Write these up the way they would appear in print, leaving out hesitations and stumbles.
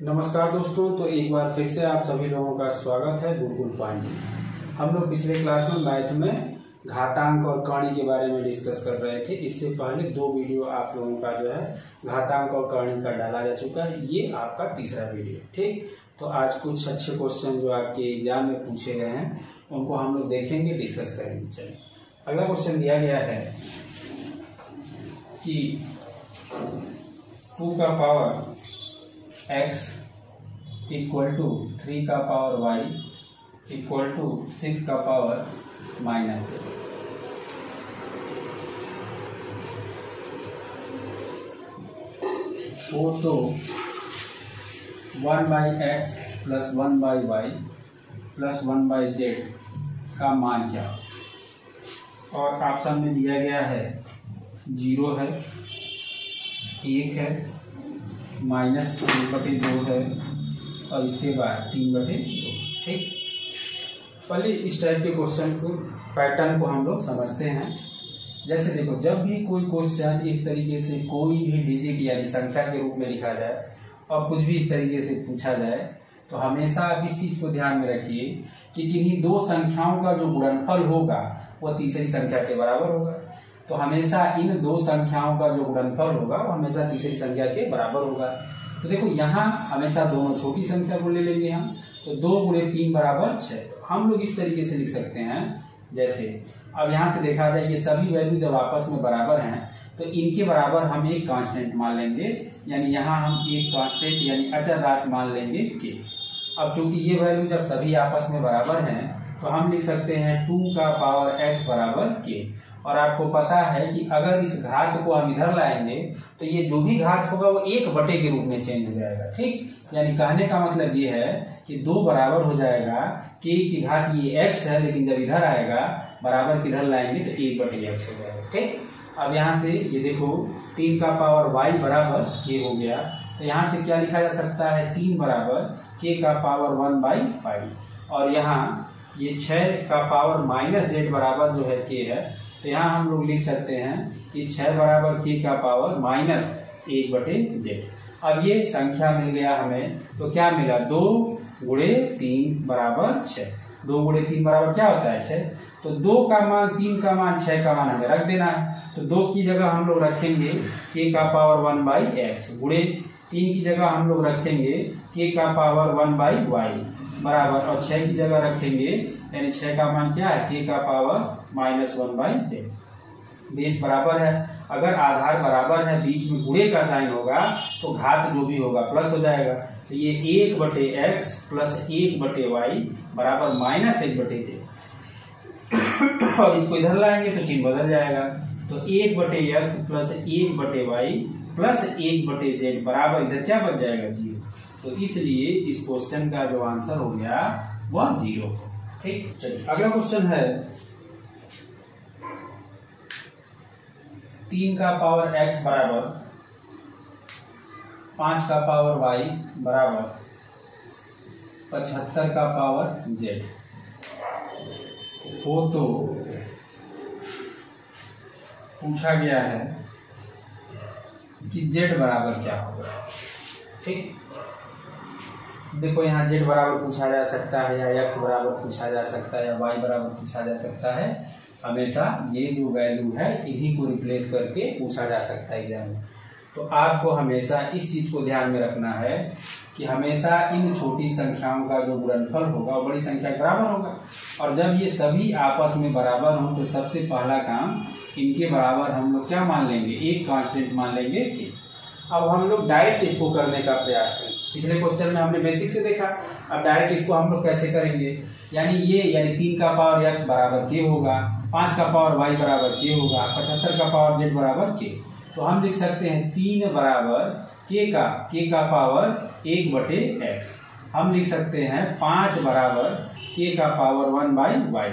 नमस्कार दोस्तों, तो एक बार फिर से आप सभी लोगों का स्वागत है गुरुकुल पांडे। हम लोग पिछले क्लास में मैथ में घातांक और कर्ण के बारे में डिस्कस कर रहे थे। इससे पहले 2 वीडियो आप लोगों का जो है घातांक और कर्ण का डाला जा चुका है। ये आपका तीसरा वीडियो। ठीक, तो आज कुछ अच्छे क्वेश्चन जो आपके एग्जाम में पूछे गए हैं उनको हम लोग देखेंगे, डिस्कस करेंगे। चलिए, अगला क्वेश्चन दिया गया है कि 2 का पावर x इक्वल टू 3 का पावर y इक्वल टू 6 का पावर माइनस। वो तो 1/x plus 1/y plus 1/z का मान क्या? और ऑप्शन में दिया गया है 0 है, 1 है, -3/2 है और इसके बाद 3/2। ठीक, पहले इस टाइप के क्वेश्चन को पैटर्न को हम लोग समझते हैं। जैसे देखो, जब भी कोई क्वेश्चन इस तरीके से कोई भी डिजिट यानी संख्या के रूप में लिखा जाए और कुछ भी इस तरीके से पूछा जाए तो हमेशा आप इस चीज को ध्यान में रखिए कि किन्हीं 2 संख्याओं का जो गुणनफल होगा वो तीसरी संख्या के बराबर होगा। तो हमेशा इन 2 संख्याओं का जो गुणनफल होगा वो हमेशा तीसरी संख्या के बराबर होगा। तो देखो, यहाँ हमेशा दोनों छोटी संख्या को ले लेंगे हम, तो 2 × 3 = 6। तो हम लोग इस तरीके से लिख सकते हैं। जैसे अब यहाँ से देखा जाए, ये सभी वैल्यू जब आपस में बराबर हैं तो इनके बराबर हम एक कांस्टेंट मान लेंगे, यानी यहाँ हम एक कांस्टेंट यानी अचर राशि मान लेंगे के। अब चूंकि ये वैल्यू जब सभी आपस में बराबर हैं तो हम लिख सकते हैं 2 का पावर x बराबर के। और आपको पता है कि अगर इस घात को हम इधर लाएंगे तो ये जो भी घात होगा वो 1/, के रूप में चेंज हो जाएगा। ठीक, यानी कहने का मतलब ये है कि 2 बराबर हो जाएगा k की घात, ये x है, लेकिन जब इधर आएगा बराबर किधर लाएंगे तो 1/x हो जाएगा। ठीक, अब यहाँ से ये देखो 3 का पावर y बराबर k हो गया, तो यहाँ से क्या लिखा जा सकता है? 3 बराबर k का पावर 1/5। और यहाँ ये 6 का पावर -z बराबर जो है k है, तो यहाँ हम लोग लिख सकते हैं कि 6 बराबर k का पावर -1/z। अब ये संख्या मिल गया हमें, तो क्या मिला? 2 × 3 = 6। 2 × 3 बराबर क्या होता है? 6। तो 2 का मान, 3 का मान, 6 का मान हमें रख देना है। तो 2 की जगह हम लोग रखेंगे k का पावर 1/x, गुणे 3 की जगह हम लोग रखेंगे k का पावर 1/y बराबर, और 6 की जगह रखेंगे, यानी 6 का मान क्या है? k का पावर -1/z। बेस बराबर है, अगर आधार बराबर है, बीच में गुणे का साइन होगा तो घात जो भी होगा प्लस हो जाएगा। तो ये 1/x प्लस 1/y बराबर -1/z। और इसको इधर लाएंगे तो चिन्ह बदल जाएगा। तो 1/x plus 1/y plus 1/z बराबर इधर क्या बच जाएगा? 0। तो इसलिए इस क्वेश्चन का जो आंसर हो गया वह 0। ठीक, चलिए अगला क्वेश्चन है 3 का पावर x बराबर 5 का पावर y बराबर 75 का पावर z हो, तो पूछा गया है कि z बराबर क्या होगा। ठीक, देखो यहाँ z बराबर पूछा जा सकता है, या x बराबर पूछा जा सकता है, या y बराबर पूछा जा सकता है। हमेशा ये जो वैल्यू है इन्हीं को रिप्लेस करके पूछा जा सकता है एग्जाम में। तो आपको हमेशा इस चीज को ध्यान में रखना है कि हमेशा इन छोटी संख्याओं का जो गुणनफल होगा वो बड़ी संख्या के बराबर होगा। और जब ये सभी आपस में बराबर हों तो सबसे पहला काम, इनके बराबर हम लोग क्या मान लेंगे? एक कांस्टेंट मान लेंगे के। अब हम लोग डायरेक्ट इसको करने का प्रयास करें। पिछले क्वेश्चन में हमने बेसिक से देखा, अब डायरेक्ट इसको हम लोग कैसे करेंगे? यानी 3 का पावर x बराबर k होगा, 5 का पावर y बराबर k होगा, 75 का पावर z बराबर k। तो हम लिख सकते हैं 3 बराबर k का पावर 1/x। हम लिख सकते हैं 5 बराबर k का पावर 1/y,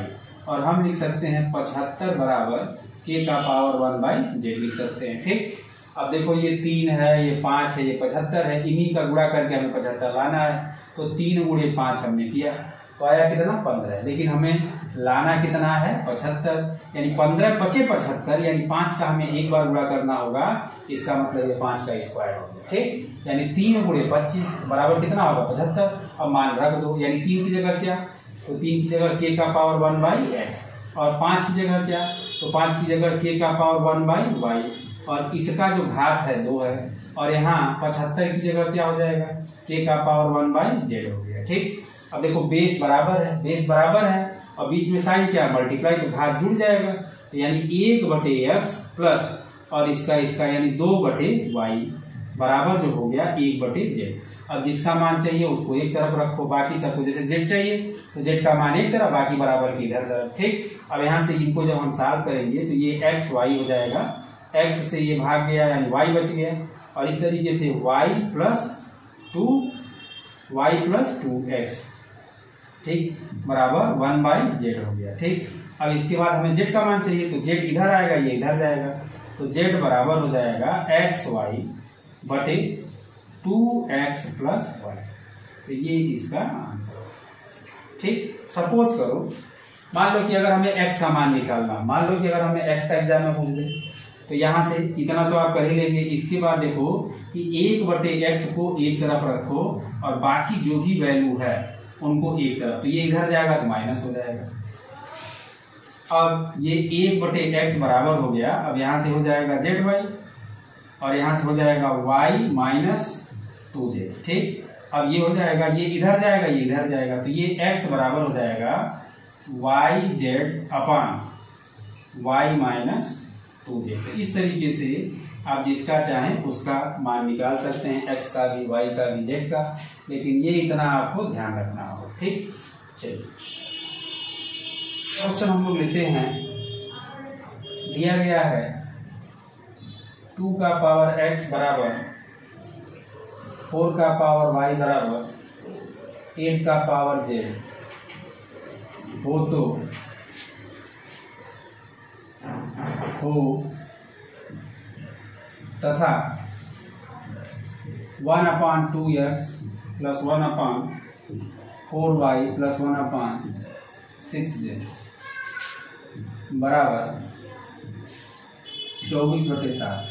और हम लिख सकते हैं 75 बराबर k का पावर 1/z लिख सकते हैं। ठीक, अब देखो ये 3 है, ये 5 है, ये 75 है, इन्हीं का गुणा करके हमें 75 लाना है। तो 3 × 5 हमने किया, तो आया कितना 15, लेकिन हमें लाना कितना है 75, यानी 15 पचे 75, यानी 5 का हमें एक बार गुणा करना होगा, इसका मतलब ये 5 का स्क्वायर हो गया, ठीक। यानी 3 गुणे 25 बराबर कितना होगा 75। अब मान रख दो, यानी 3 की जगह क्या, तो 3 की जगह k का पावर 1/x, और 5 की जगह क्या, तो 5 की जगह k का पावर 1/y, और इसका जो घात है 2 है, और यहाँ 75 की जगह क्या हो जाएगा k का पावर 1/z हो गया, ठीक। अब देखो बेस बराबर है, बेस बराबर है और बीच में साइन क्या मल्टीप्लाई, तो घात जुड़ जाएगा, तो यानी 1/x प्लस और इसका यानी 2/y बराबर जो हो गया 1/z। अब जिसका मान चाहिए उसको एक तरफ रखो, बाकी सबको जैसे z चाहिए तो z का मान एक तरफ, बाकी बराबर की इधर तरफ, ठीक। अब यहाँ से इनको जब हम सॉल्व करेंगे तो ये x y हो जाएगा, x से ये भाग गया यानी y बच गया, और इस तरीके से y प्लस 2x, ठीक, बराबर 1/z हो गया, ठीक। अब इसके बाद हमें z का मान चाहिए तो z इधर आएगा, ये इधर जाएगा, तो z बराबर हो जाएगा xy बटे 2x प्लस y, तो ये इसका आंसर होगा, ठीक। सपोज करो मान लो कि अगर हमें x का मान निकालना, मान लो कि अगर हमें x का एग्जाम में पूछ दे, तो यहाँ से इतना तो आप कर ही लेंगे। इसके बाद देखो कि 1/x को एक तरफ रखो और बाकी जो भी वैल्यू है उनको एक तरफ, तो ये इधर जाएगा तो माइनस हो जाएगा। अब ये 1/x बराबर हो गया, अब यहाँ से हो जाएगा zy और यहाँ से हो जाएगा y माइनस 2z, ठीक। अब ये हो जाएगा, ये इधर जाएगा, ये इधर जाएगा, तो ये x बराबर हो जाएगा yz अपान y माइनस 2z। तो इस तरीके से आप जिसका चाहें उसका मान निकाल सकते हैं, x का भी, y का भी, z का, लेकिन ये इतना आपको ध्यान रखना होगा, ठीक। चलिए क्वेश्चन हम लोग लेते हैं, दिया गया है 2 का पावर x बराबर 4 का पावर y बराबर 8 का पावर z हो तो हो तथा 1/2x plus 1/4y plus 1/6z बराबर 24/7,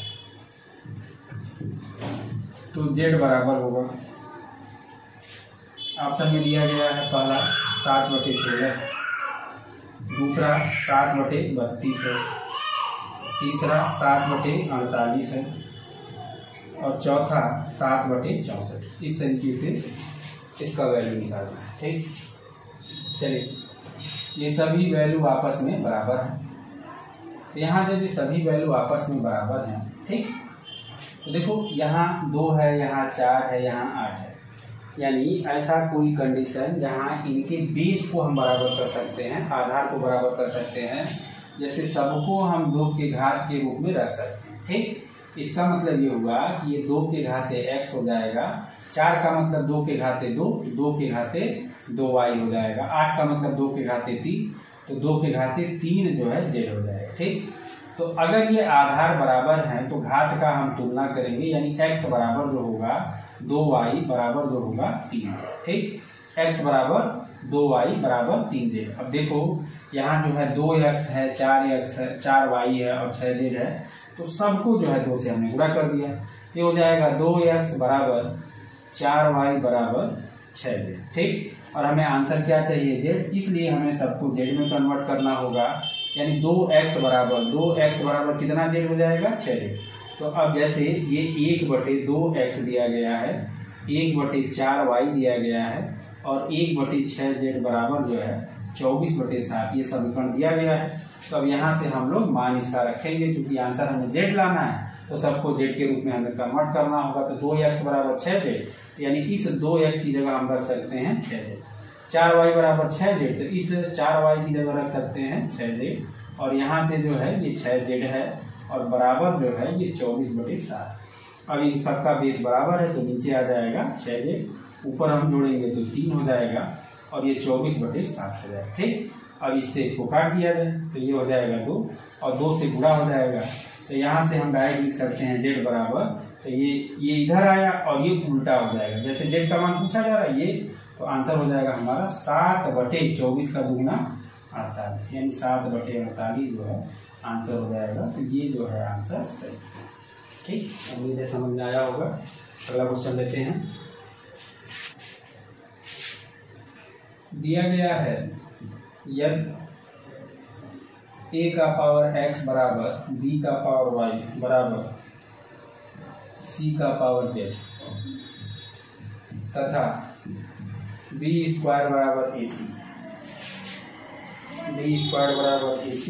तो z बराबर होगा, ऑप्शन में दिया गया है पहला 7/16, दूसरा 7/32 है, तीसरा 7/48 है और चौथा 7/64। इस तरीके से इसका वैल्यू निकालना है, ठीक। चलिए ये सभी वैल्यू आपस में बराबर है, तो यहाँ जब ये सभी वैल्यू आपस में बराबर हैं, ठीक, तो देखो यहाँ 2 है, यहाँ 4 है, यहाँ 8 है, यानी ऐसा कोई कंडीशन जहाँ इनके बेस को हम बराबर कर सकते हैं, आधार को बराबर कर सकते हैं, जैसे सबको हम 2 के घात के रूप में रख सकते हैं, ठीक। इसका मतलब ये हुआ कि ये 2 के घाते x हो जाएगा, 4 का मतलब 2 के घाते 2, 2 के घाते 2y हो जाएगा, 8 का मतलब 2 के घाते 3, तो 2 के घाते 3 जो है z हो जाएगा, ठीक। तो अगर ये आधार बराबर हैं तो घात का हम तुलना करेंगे, यानी x बराबर जो होगा 2y बराबर जो होगा 3, ठीक। x बराबर 2y बराबर 3z। अब देखो यहाँ जो है 2x है, 4x है, 4y है और 6z है, तो सबको जो है 2 से हमने गुणा कर दिया, ये हो जाएगा 2x बराबर 4y बराबर 6z, ठीक। और हमें आंसर क्या चाहिए z, इसलिए हमें सबको z में कन्वर्ट करना होगा, यानी 2x बराबर कितना z हो जाएगा 6z। तो अब जैसे ये 1/2x दिया गया है, 1/4y दिया गया है और 1/6z बराबर जो है 24/7 ये समीकरण दिया गया है। तो अब यहाँ से हम लोग मान इसका रखेंगे, क्योंकि आंसर हमें z लाना है तो सबको z के रूप में हमें कन्वर्ट करना होगा। तो 2x बराबर 6z, यानी इस 2x की जगह हम रख सकते हैं 6z। 4y बराबर 6z, तो इस 4y की जगह रख सकते हैं 6z, और यहाँ से जो है ये 6z है और बराबर जो है ये 24/7। अब इन सबका बेस बराबर है तो नीचे आ जाएगा 6z, ऊपर हम जोड़ेंगे तो 3 हो जाएगा और ये 24/7 हो जाएगा, ठीक। अब इससे इसको काट दिया जाए तो ये हो जाएगा 2 और 2 से गुणा हो जाएगा, तो यहाँ से हम डायरेक्ट लिख सकते हैं z बराबर, तो ये इधर आया और ये उल्टा हो जाएगा, जैसे z का मान पूछा जा रहा है ये, तो आंसर हो जाएगा हमारा 7/24 का दुगुना 48, यानी 7/48 जो है आंसर हो जाएगा। तो ये जो है आंसर सही। ठीक, उम्मीद है समझ में आया होगा। अगला क्वेश्चन लेते हैं। दिया गया है यदि a का पावर x बराबर b का पावर y बराबर c का पावर z तथा b स्क्वायर बराबर ac, b स्क्वायर बराबर ac,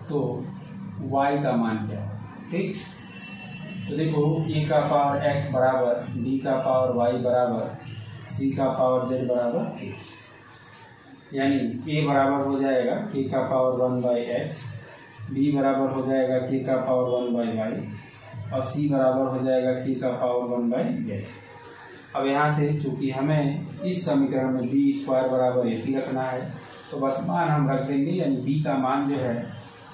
तो y का मान क्या है। ठीक, तो देखो a का पावर x बराबर b का पावर y बराबर c का पावर z बराबर k, यानी a बराबर हो जाएगा k का पावर 1/x, b बराबर हो जाएगा k का पावर 1/y और c बराबर हो जाएगा k का पावर 1/z। अब यहाँ से चूंकि हमें इस समीकरण में b स्क्वायर बराबर ac रखना है, तो बस मान हम रख देंगे, यानी b का मान जो है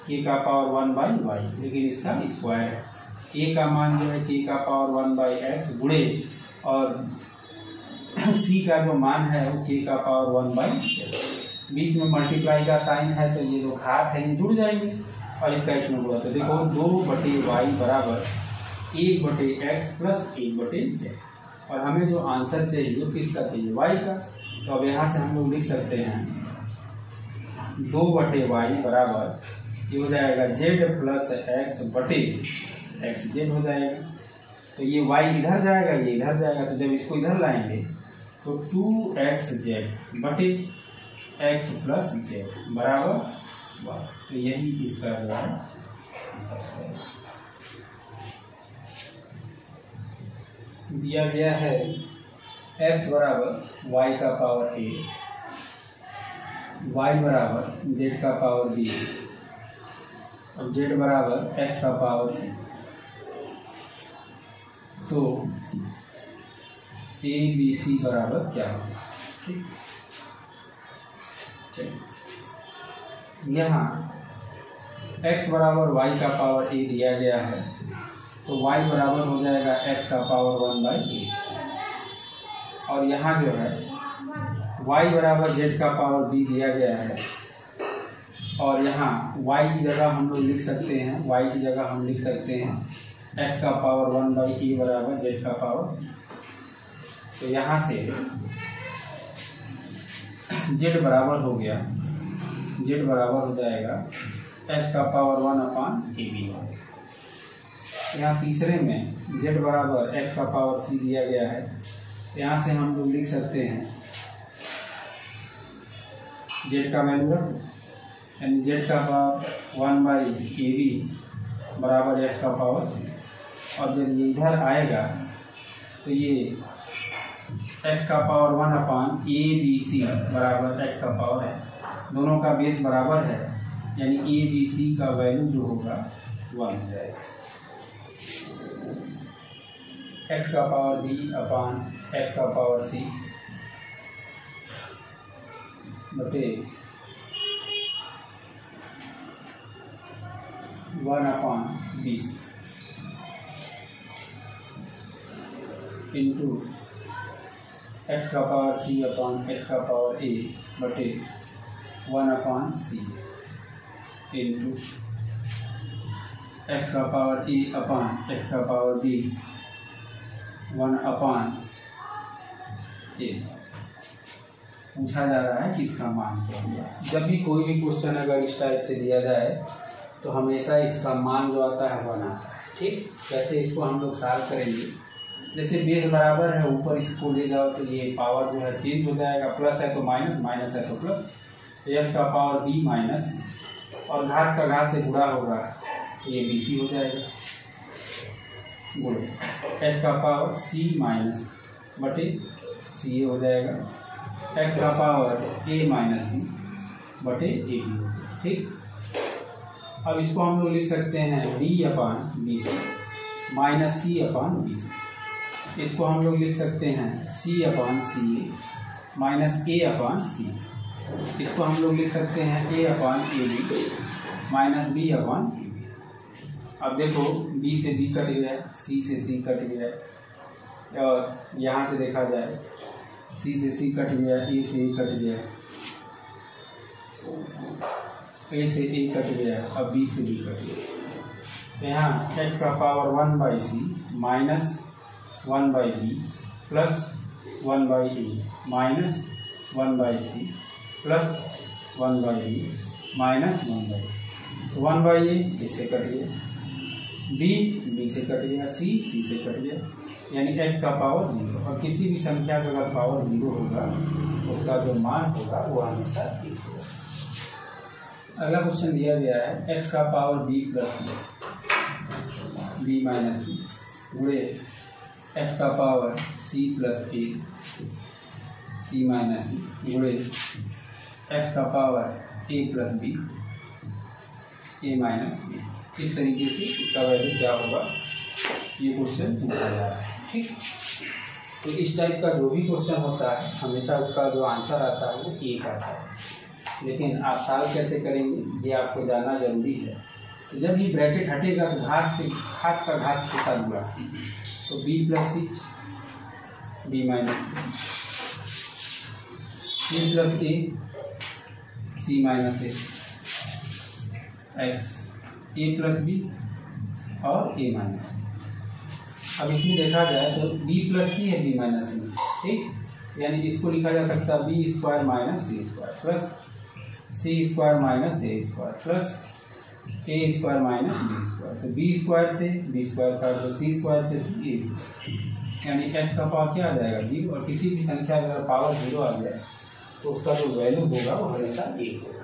k का पावर 1/y, लेकिन इसका स्क्वायर है। a का मान जो है k का पावर 1/x गुणे और c का जो मान है वो k का पावर 1/z, बीच में मल्टीप्लाई का साइन है तो ये जो घात है ये जुड़ जाएंगे और इसका इसमें गुणा। तो देखो 2/y बराबर 1/x प्लस 1/z, और हमें जो आंसर चाहिए वो किसका चाहिए, y का। तो अब यहाँ से हम लोग लिख सकते हैं 2/y बराबर ये हो जाएगा z प्लस x/xz हो जाएगा। तो ये y इधर जाएगा, ये इधर जाएगा, तो जब इसको इधर लाएंगे तो 2xz बटे x प्लस z बराबर y। तो यही इसका जो है दिया गया है x बराबर y का पावर a, y बराबर z का पावर b और z बराबर x का पावर c। तो a b c बराबर क्या होगा। ठीक, चलिए यहाँ x बराबर y का पावर a दिया गया है, तो y बराबर हो जाएगा x का पावर 1/a, और यहाँ जो है y बराबर z का पावर b दिया गया है, और यहाँ y की जगह हम लोग लिख सकते हैं, y की जगह हम लिख सकते हैं x का पावर 1/a बराबर z का पावर। तो यहाँ से z बराबर हो गया, z बराबर हो जाएगा x का पावर 1/ab। यहाँ तीसरे में z बराबर x का पावर c दिया गया है, यहाँ से हम लोग लिख सकते हैं z का वैल्यू रख, यानी z का पावर 1/ab बराबर x का पावर c, और जब ये इधर आएगा तो ये x का पावर 1/abc बराबर x का पावर है, दोनों का बेस बराबर है, यानी abc का वैल्यू जो होगा 1 हो जाएगा। x का पावर b अपान x का पावर c बटे 1/20 इंटू x का पावर c अपान x का पावर a बटे 1/c इंटू x का पावर a अपान x का पावर b 1/a। पूछा जा रहा है कि इसका मान क्या होगा। जब भी कोई भी क्वेश्चन अगर इस टाइप से दिया जाए तो हमेशा इसका मान जो आता है 1 आता है। ठीक, कैसे इसको हम लोग सॉल्व करेंगे, जैसे बेस बराबर है, ऊपर इसको ले जाओ तो ये पावर जो है चेंज हो जाएगा, प्लस है तो माइनस, माइनस है तो प्लस, x का पावर b माइनस और घात का घात से गुणा होगा तो ये bc हो जाएगा, गुणे x का पावर c माइनस बटे c हो जाएगा, x का पावर a माइनस b बटे a b। ठीक, अब इसको हम लोग लिख सकते हैं d/bc माइनस c/bc। इसको हम लोग लिख सकते हैं c/ca माइनस a/c। इसको हम लोग लिख सकते हैं a/ab माइनस b/ab। अब देखो b से b कट गया, c से c कट गया, और यहाँ से देखा जाए सी से सी कट गया, ए से ए कट गया, ए से ए कट गया, अब बी से बी कट गया। तो यहाँ एक्स का power 1/c minus 1/b plus 1/a minus 1/c plus 1/b minus 1/a इससे कट गया, b से कट गया, c से कट गया, यानी x का पावर 0। और किसी भी संख्या का अगर पावर 0 होगा उसका जो मान होगा वो हमेशा 1 होगा। अगला क्वेश्चन दिया गया है x का power b plus b minus C गुणे x का power c plus a c minus C गुणे x का power a plus b a minus b। इस तरीके से इसका वैल्यू क्या होगा ये क्वेश्चन पूछा जा रहा है। ठीक, तो इस टाइप का जो भी क्वेश्चन होता है हमेशा उसका जो आंसर आता है वो 1 आता है। लेकिन आप सॉल्व कैसे करेंगे ये आपको जानना जरूरी है। तो जब ही ब्रैकेट हटेगा तो घात का घात के साथ गुणा, तो b प्लस सी b माइनस सी प्लस ए सी माइनस एक्स ए प्लस बी और ए माइनस। अब इसमें देखा जाए तो b प्लस सी है b माइनस सी, ठीक, यानी इसको लिखा जा सकता है बी स्क्वायर माइनस सी स्क्वायर प्लस सी स्क्वायर माइनस ए स्क्वायर प्लस ए स्क्वायर माइनस बी स्क्वायर। तो बी स्क्वायर से बी स्क्वायर का तो सी स्क्वायर से ए स्क्वायर, यानी एक्स का पावर क्या आ जाएगा 0। और किसी भी संख्या का अगर पावर 0 आ जाए तो उसका जो वैल्यू होगा वो हमेशा 1 होगा।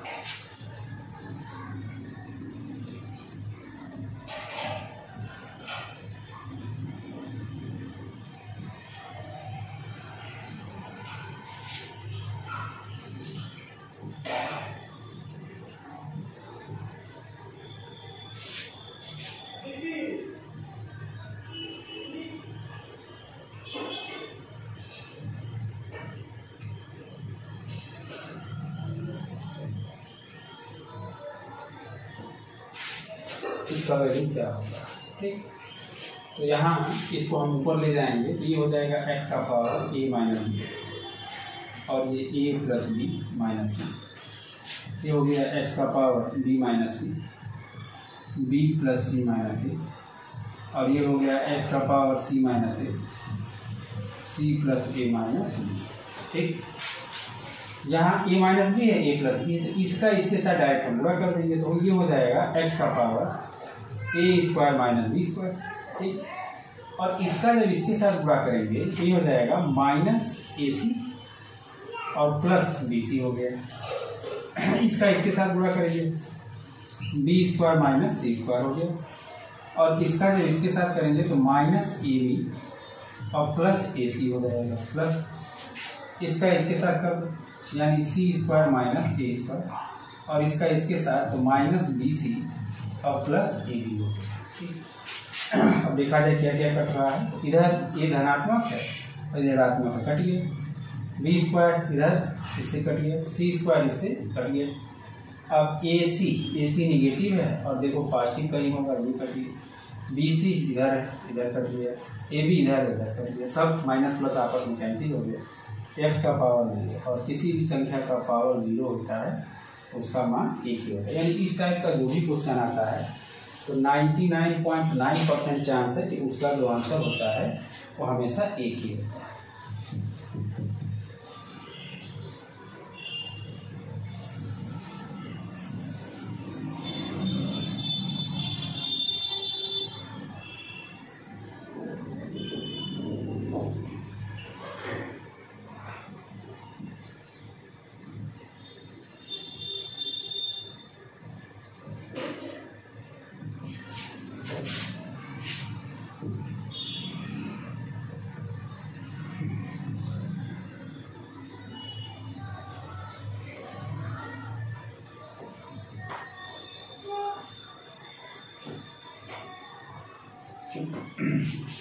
इसका वैल्यू क्या होगा, ठीक। तो यहाँ इसको हम ऊपर ले जाएंगे तो ये हो जाएगा x का पावर a माइनस बी और ये a plus B minus C. ये हो गया x का power b minus C b plus C minus C. और ये हो गया x का power c minus A c plus a minus B, ठीक। यहाँ a माइनस बी है a प्लस बी है, तो इसका इसके साथ डायरेक्ट हम गुणा कर देंगे तो ये हो जाएगा x का power a square minus B square, ठीक। और इसका जब इसके साथ गुणा करेंगे तो ये हो जाएगा माइनस ए सी और प्लस बी सी हो गया। इसका इसके साथ गुणा करेंगे बी स्क्वायर माइनस सी स्क्वायर हो गया। और इसका जब इसके साथ करेंगे तो माइनस ए बी और प्लस ए सी हो जाएगा, प्लस इसका इसके साथ कर दो यानी सी स्क्वायर माइनस ए स्क्वायर और इसका इसके साथ तो माइनस बी सी और प्लस ए बी हो गया। अब देखा जाए क्या क्या कट रहा है, इधर ये धनात्मक है और इधर ऋणात्मक है, कट गया। बी स्क्वायर इधर इससे कट गया, सी स्क्वायर इससे कट गया। अब ए सी निगेटिव है और देखो पॉजिटिव कहीं होगा, ये कट गया। बी सी इधर है, इधर कट गया। ए बी इधर कट गया, सब माइनस प्लस आपस में कैंसिल हो गया। एक्स का पावर 0 और किसी भी संख्या का पावर 0 होता है उसका मान 1 ही होता है। यानी इस टाइप का जो भी क्वेश्चन आता है तो 99.9% चांस है कि उसका जो आंसर होता है वो हमेशा 1 ही होता है।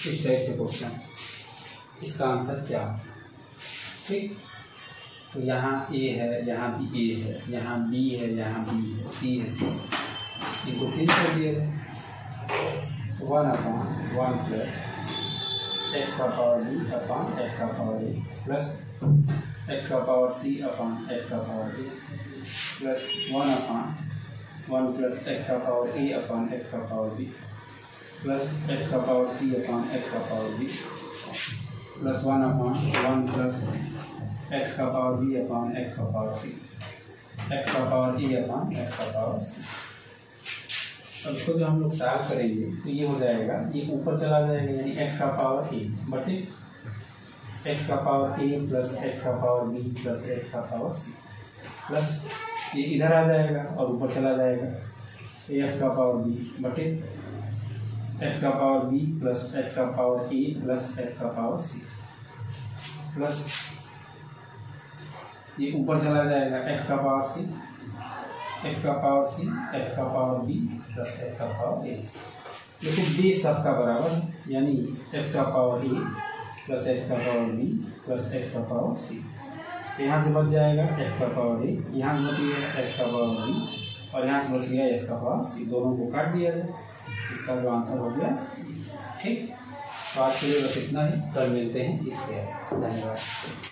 इस टाइप से क्वेश्चन, इसका आंसर क्या, ठीक। तो यहाँ ए है, यहाँ भी ए है, यहाँ बी है, यहाँ बी है, सी है, सी, इनको चेंज कर दिया जाए। 1/1 प्लस एक्स का पावर बी अपॉन एक्स का पावर ए प्लस एक्स का पावर सी अपॉन एक्स का power A plus 1 upon 1 plus X का पावर ए अपॉन एक्स का पावर बी प्लस एक्स का पावर सी अपॉन एक्स का power B plus 1 upon 1 plus X का power B upon X का power C X का power A upon X का power सी। अब इसको जो हम लोग सॉल्व करेंगे तो ये हो जाएगा, ये ऊपर चला जाएगा यानी एक्स का पावर ए बटे एक्स का पावर ए प्लस एक्स का पावर बी प्लस एक्स का पावर सी प्लस ये इधर आ जाएगा और ऊपर चला जाएगा एक्स का पावर बी बटे एक्स का पावर बी प्लस एक्स का पावर ए प्लस एक्स का पावर सी प्लस ये ऊपर चला जाएगा एक्स का पावर सी एक्स का पावर सी एक्स का पावर बी प्लस एक्स का पावर ए। देखो बेस सबका बराबर है यानी एक्स का पावर ए प्लस एक्स का पावर बी प्लस एक्स का पावर सी। यहाँ से बच जाएगा एक्स का पावर ए, यहाँ से बच गया एक्स का पावर बी और यहाँ से बच गया एक्स का पावर सी। दोनों को काट दिया जाए, इसका जो आंसर हो गया ठीक। तो आज के लिए बस इतना ही, कल मिलते हैं इसके। धन्यवाद।